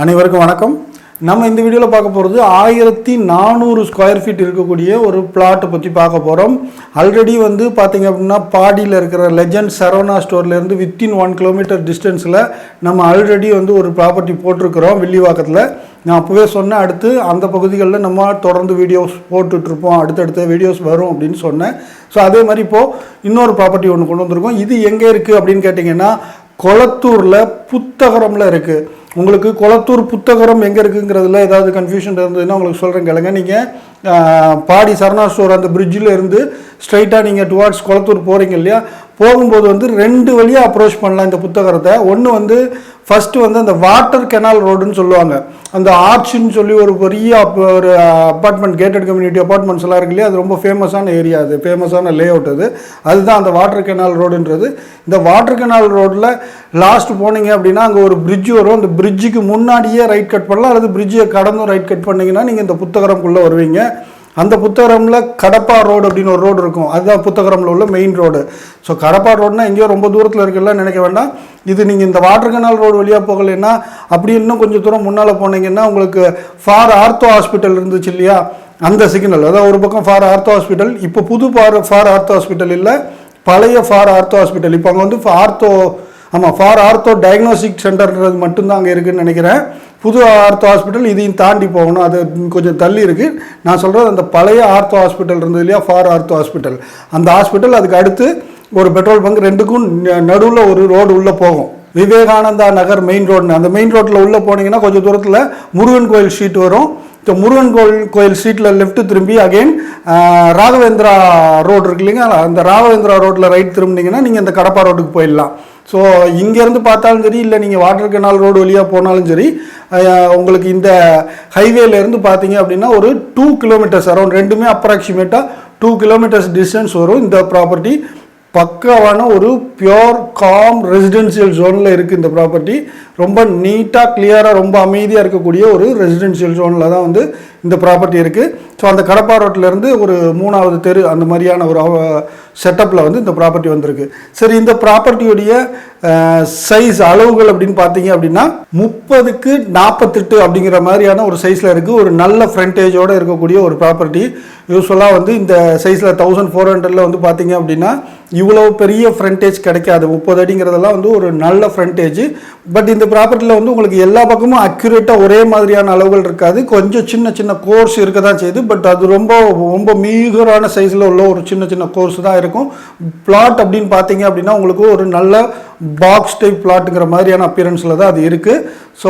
அனைவருக்கும் வணக்கம். நம்ம இந்த வீடியோவில் பார்க்க போகிறது 1400 ஸ்கொயர் ஃபீட் இருக்கக்கூடிய ஒரு பிளாட்டை பற்றி பார்க்க போகிறோம். ஆல்ரெடி வந்து பார்த்திங்க அப்படின்னா பாடியில் இருக்கிற லெஜண்ட் சரவணா ஸ்டோர்லேருந்து வித்தின் 1 கிலோமீட்டர் டிஸ்டன்ஸில் நம்ம ஆல்ரெடி வந்து ஒரு ப்ராப்பர்ட்டி போட்டிருக்கிறோம் வில்லிவாக்கத்தில். நான் அப்போவே சொன்னேன், அடுத்து அந்த பகுதிகளில் நம்ம தொடர்ந்து வீடியோஸ் போட்டுட்ருப்போம், அடுத்தடுத்த வீடியோஸ் வரும் அப்படின்னு சொன்னேன். ஸோ அதே மாதிரி இப்போது இன்னொரு ப்ராப்பர்ட்டி ஒன்று கொண்டு வந்திருக்கோம். இது எங்கே இருக்குது அப்படின்னு கேட்டிங்கன்னா கொளத்தூரில் புத்தகரமில் இருக்குது. உங்களுக்கு கொளத்தூர் புத்தகரம் எங்கே இருக்குங்கிறதுல ஏதாவது கன்ஃபியூஷன் இருந்ததுன்னா உங்களுக்கு சொல்கிறேன் கேளுங்க. நீங்கள் பாடி சரணா ஸ்டோர் அந்த பிரிட்ஜில் இருந்து ஸ்ட்ரைட்டாக நீங்கள் டுவார்ட்ஸ் கொளத்தூர் போகிறீங்க இல்லையா, போகும்போது வந்து 2 வழியாக அப்ரோச் பண்ணலாம் இந்த புத்தகரத்தை. ஒன்று வந்து ஃபஸ்ட்டு வந்து அந்த வாட்டர் கெனால் ரோடுன்னு சொல்லுவாங்க, அந்த ஆர்ச்சின்னு சொல்லி ஒரு பெரிய ஒரு அப்பார்ட்மெண்ட் கேட்டட் கம்யூனிட்டி அப்பார்ட்மெண்ட்ஸ் எல்லாம் இருக்கு இல்லையா, அது ரொம்ப ஃபேமஸான ஏரியா, அது ஃபேமஸான லே அவுட் அதுதான் அந்த வாட்டர் கெனால் ரோடுன்றது. இந்த வாட்டர் கெனால் ரோடில் லாஸ்ட் போனீங்க அப்படின்னா அங்கே ஒரு பிரிட்ஜ் வரும். அந்த பிரிட்ஜுக்கு முன்னாடியே ரைட் கட் பண்ணலாம், அல்லது பிரிட்ஜை கடந்தும் ரைட் கட் பண்ணிங்கன்னா நீங்கள் இந்த புத்தகரம்குள்ளே வருவீங்க. அந்த புத்தகரமில் கடப்பா ரோடு அப்படின்னு ஒரு ரோடு இருக்கும், அதுதான் புத்தகரமில் உள்ள மெயின் ரோடு. ஸோ கடப்பா ரோடுனா எங்கேயோ ரொம்ப தூரத்தில் இருக்குல்ல நினைக்க வேண்டாம். இது நீங்கள் இந்த வாட்டர் கெனால் ரோடு வழியாக போகலைன்னா அப்படி இன்னும் கொஞ்சம் தூரம் முன்னால் போனீங்கன்னா உங்களுக்கு ஃபார் ஆர்த்தோ ஹாஸ்பிட்டல் இருந்துச்சு இல்லையா, அந்த சிக்னல், அதாவது ஒரு பக்கம் ஃபார் ஆர்த்தோ ஹாஸ்பிட்டல், இப்போ புது ஃபார் ஆர்த்தோ ஹாஸ்பிட்டல் இல்லை, பழைய ஃபார் ஆர்த்தோ ஹாஸ்பிட்டல். இப்போ அங்கே வந்து ஃபார் ஆர்த்தோ டயக்னோஸ்டிக் சென்டர்ன்றது மட்டும்தான் அங்கே இருக்குதுன்னு நினைக்கிறேன். புது ஆர்த்தோ ஹாஸ்பிட்டல் இதையும் தாண்டி போகணும், அது கொஞ்சம் தள்ளி இருக்குது. நான் சொல்கிறது அந்த பழைய ஆர்த்தோ ஹாஸ்பிட்டல் இருந்தது இல்லையா, ஃபார் ஆர்த்தோ ஹாஸ்பிட்டல், அந்த ஹாஸ்பிட்டல், அதுக்கு அடுத்து ஒரு பெட்ரோல் பங்க், ரெண்டுக்கும் நடுவில் ஒரு ரோடு உள்ளே போகும், விவேகானந்தா நகர் மெயின் ரோடுன்னு. அந்த மெயின் ரோட்டில் உள்ளே போனீங்கன்னா கொஞ்சம் தூரத்தில் முருகன் கோயில் ஸ்ட்ரீட் வரும். இப்போ முருகன் கோயில் ஸ்ட்ரீட்டில் லெஃப்ட் திரும்பி அகெயின் ராகவேந்திரா ரோடு இருக்கு இல்லைங்க, அந்த ராகவேந்திரா ரோட்டில் ரைட் திரும்பினீங்கன்னா நீங்கள் இந்த கடப்பா ரோட்டுக்கு போயிடலாம். ஸோ இங்கேருந்து பார்த்தாலும் சரி, இல்லை நீங்கள் வாட்டர் கெனால் ரோடு வழியாக போனாலும் சரி, உங்களுக்கு இந்த ஹைவேலேருந்து பார்த்தீங்க அப்படின்னா ஒரு 2 கிலோமீட்டர்ஸ் அரௌண்ட், ரெண்டுமே அப்ராக்சிமேட்டாக 2 கிலோமீட்டர்ஸ் டிஸ்டன்ஸ் வரும். இந்த ப்ராப்பர்ட்டி பக்காவான ஒரு பியோர் காம் ரெசிடென்ஷியல் ஜோனில் இருக்குது. இந்த ப்ராப்பர்ட்டி ரொம்ப நீட்டாக கிளியராக ரொம்ப அமைதியாக இருக்கக்கூடிய ஒரு ரெசிடென்ஷியல் ஜோனில் தான் வந்து இந்த ப்ராப்பர்ட்டி இருக்குது. ஸோ அந்த கடப்பா ரோட்டிலேருந்து ஒரு 3வது தெரு அந்த மாதிரியான ஒரு செட்டப்பில் வந்து இந்த ப்ராப்பர்ட்டி வந்திருக்கு. சரி, இந்த ப்ராப்பர்ட்டியுடைய சைஸ் அளவுகள் அப்படின்னு பார்த்தீங்க அப்படின்னா 30க்கு 48 அப்படிங்கிற மாதிரியான ஒரு சைஸில் இருக்குது. ஒரு நல்ல ஃப்ரண்டேஜோடு இருக்கக்கூடிய ஒரு ப்ராப்பர்ட்டி. யூஸ்வலாக வந்து இந்த சைஸில் 1400 வந்து பார்த்தீங்க அப்படின்னா இவ்வளோ பெரிய ஃப்ரண்டேஜ் கிடைக்காது. 30 அடிங்கிறதெல்லாம் வந்து ஒரு நல்ல ஃப்ரண்டேஜ். பட் இந்த ப்ராப்பர்ட்டியில் வந்து உங்களுக்கு எல்லா பக்கமும் அக்யூரேட்டாக ஒரே மாதிரியான அளவுகள் இருக்காது, கொஞ்சம் சின்ன சின்ன கோர்ஸ் இருக்க தான் செய்யுது. பட் அது ரொம்ப ரொம்ப மீகரான சைஸில் உள்ள ஒரு சின்ன சின்ன கோர்ஸ் தான் இருக்கும். பிளாட் அப்படின்னு பார்த்தீங்க அப்படின்னா உங்களுக்கு ஒரு நல்ல பாக்ஸ் டைப் பிளாட்டுங்கிற மாதிரியான அப்பியரன்ஸில் தான் அது இருக்குது. ஸோ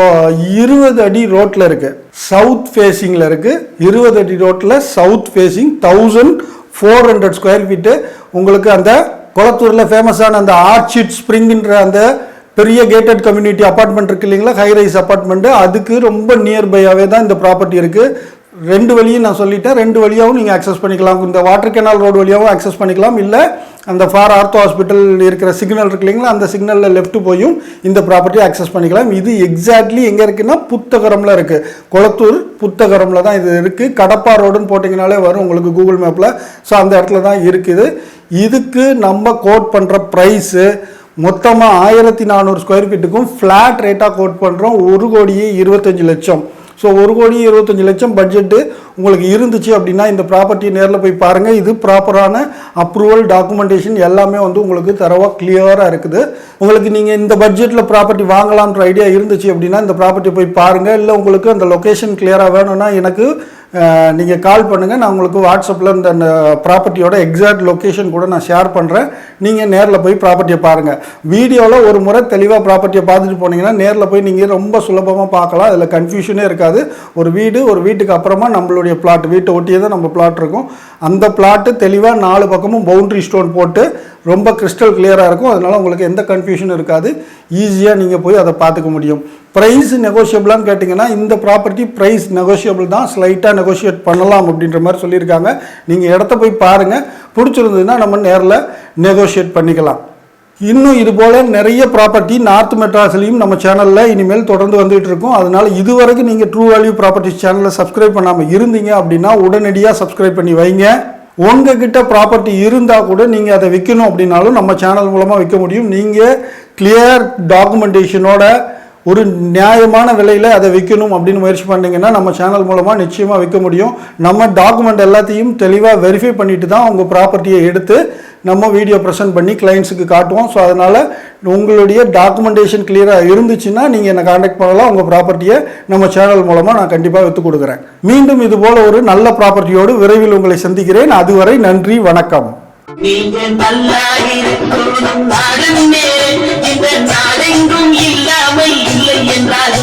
20 அடி ரோட்டில் இருக்குது, சவுத் ஃபேஸிங்கில் இருக்குது. 20 அடி ரோட்டில் சவுத் ஃபேஸிங் 1400 ஸ்கொயர் ஃபீட்டு. உங்களுக்கு அந்த கொளத்தூரில் ஃபேமஸான அந்த ஆர்ச்சிட் ஸ்ப்ரிங்ன்ற அந்த பெரிய கேட்டட் கம்யூனிட்டி அப்பார்ட்மெண்ட் இருக்குது இல்லைங்களா, ஹைரைஸ் அப்பார்ட்மெண்ட்டு, அதுக்கு ரொம்ப நியர்பையாகவே தான் இந்த ப்ராப்பர்ட்டி இருக்குது. 2 வழியும் நான் சொல்லிட்டேன், 2 வழியாகவும் நீங்கள் அக்சஸ் பண்ணிக்கலாம். இந்த வாட்டர் கெனால் ரோடு வழியாகவும் அக்சஸ் பண்ணிக்கலாம், இல்லை அந்த ஃபார் ஆர்த்தோ ஹாஸ்பிட்டல் இருக்கிற சிக்னல் இருக்கு இல்லைங்களா, அந்த சிக்னலில் லெஃப்ட் போயும் இந்த ப்ராப்பர்ட்டியை அக்சஸ் பண்ணிக்கலாம். இது எக்ஸாக்ட்லி எங்கே இருக்குன்னா புத்தகரமில் இருக்குது, கொளத்தூர் புத்தகரமில் தான் இது இருக்குது. கடப்பா ரோடுன்னு போட்டிங்கனாலே வரும் உங்களுக்கு கூகுள் மேப்பில். ஸோ அந்த இடத்துல தான் இருக்குது. இதுக்கு நம்ம கோட் பண்ணுற ப்ரைஸு மொத்தமாக 1400 ஸ்கொயர் ஃபீட்டுக்கும் ஃப்ளாட் ரேட்டாக கோட் பண்ணுறோம் 1,25,00,000. ஸோ 1,25,00,000 பட்ஜெட்டு உங்களுக்கு இருந்துச்சு அப்படின்னா இந்த ப்ராப்பர்ட்டி நேரில் போய் பாருங்கள். இது ப்ராப்பரான அப்ரூவல் டாக்குமெண்டேஷன் எல்லாமே வந்து உங்களுக்கு தரவாக கிளியராக இருக்குது. உங்களுக்கு நீங்கள் இந்த பட்ஜெட்டில் ப்ராப்பர்ட்டி வாங்கலான்ற ஐடியா இருந்துச்சு அப்படின்னா இந்த ப்ராப்பர்ட்டி போய் பாருங்கள். இல்லை உங்களுக்கு அந்த லொக்கேஷன் கிளியராக வேணும்னா எனக்கு நீங்கள் கால் பண்ணுங்கள், நான் உங்களுக்கு வாட்ஸ்அப்பில் இந்த ப்ராப்பர்ட்டியோட எக்ஸாக்ட் லொக்கேஷன் கூட நான் ஷேர் பண்ணுறேன். நீங்கள் நேரில் போய் ப்ராப்பர்ட்டியை பாருங்கள். வீடியோவில் ஒரு முறை தெளிவாக ப்ராப்பர்ட்டியை பார்த்துட்டு போனீங்கன்னா நேரில் போய் நீங்கள் ரொம்ப சுலபமாக பார்க்கலாம், அதில் கன்ஃபியூஷனே இருக்காது. ஒரு வீட்டுக்கு அப்புறமா நம்மளுடைய பிளாட், வீட்டை ஒட்டியே தான் நம்ம பிளாட் இருக்கும். அந்த பிளாட்டு தெளிவாக 4 பக்கமும் பவுண்ட்ரி ஸ்டோன் போட்டு ரொம்ப கிறிஸ்டல் கிளியராக இருக்கும். அதனால் உங்களுக்கு எந்த கன்ஃபியூஷனும் இருக்காது, ஈஸியாக நீங்கள் போய் அதை பார்த்துக்க முடியும். ப்ரைஸ் நெகோஷியபிளான்னு கேட்டிங்கன்னா இந்த ப்ராப்பர்ட்டி ப்ரைஸ் நெகோஷியபிள் தான், ஸ்லைட்டாக நெகோஷியேட் பண்ணலாம் அப்படின்ற மாதிரி சொல்லியிருக்காங்க. நீங்கள் இடத்த போய் பாருங்கள், பிடிச்சிருந்ததுன்னா நம்ம நேரில் நெகோஷியேட் பண்ணிக்கலாம். இன்னும் இது போல் நிறைய ப்ராப்பர்ட்டி நார்த் மெட்ராஸ்லையும் நம்ம சேனலில் இனிமேல் தொடர்ந்து வந்துகிட்டு இருக்கும். அதனால் இதுவரைக்கும் நீங்கள் ட்ரூ வேல்யூ ப்ராப்பர்ட்டிஸ் சேனலை சப்ஸ்கிரைப் பண்ணாமல் இருந்தீங்க அப்படின்னா உடனடியாக சப்ஸ்கிரைப் பண்ணி வைங்க. உங்ககிட்ட ப்ராப்பர்ட்டி இருந்தால் கூட நீங்கள் அதை விற்கணும் அப்படின்னாலும் நம்ம சேனல் மூலமாக விற்க முடியும். நீங்கள் கிளியர் டாக்குமெண்டேஷனோட ஒரு நியாயமான விலையில் அதை விற்கணும் அப்படின்னு முயற்சி பண்ணிங்கன்னா நம்ம சேனல் மூலமாக நிச்சயமாக விற்க முடியும். நம்ம டாக்குமெண்ட் எல்லாத்தையும் தெளிவாக வெரிஃபை பண்ணிட்டு தான் உங்கள் ப்ராப்பர்ட்டியை எடுத்து நம்ம வீடியோ ப்ரெசென்ட் பண்ணி கிளைண்ட்ஸுக்கு காட்டுவோம். ஸோ அதனால் உங்களுடைய டாக்குமெண்டேஷன் கிளியராக இருந்துச்சுன்னா நீங்கள் என்னை காண்டாக்ட் பண்ணலாம். உங்கள் ப்ராப்பர்ட்டியை நம்ம சேனல் மூலமாக நான் கண்டிப்பாக விற்று கொடுக்குறேன். மீண்டும் இதுபோல் ஒரு நல்ல ப்ராப்பர்ட்டியோடு விரைவில் உங்களை சந்திக்கிறேன். அதுவரை நன்றி, வணக்கம். நீங்க நல்லா இருக்கணும் நாடுமே, இந்த நாடெங்கும் இல்லாமல் இல்லை என்றாலே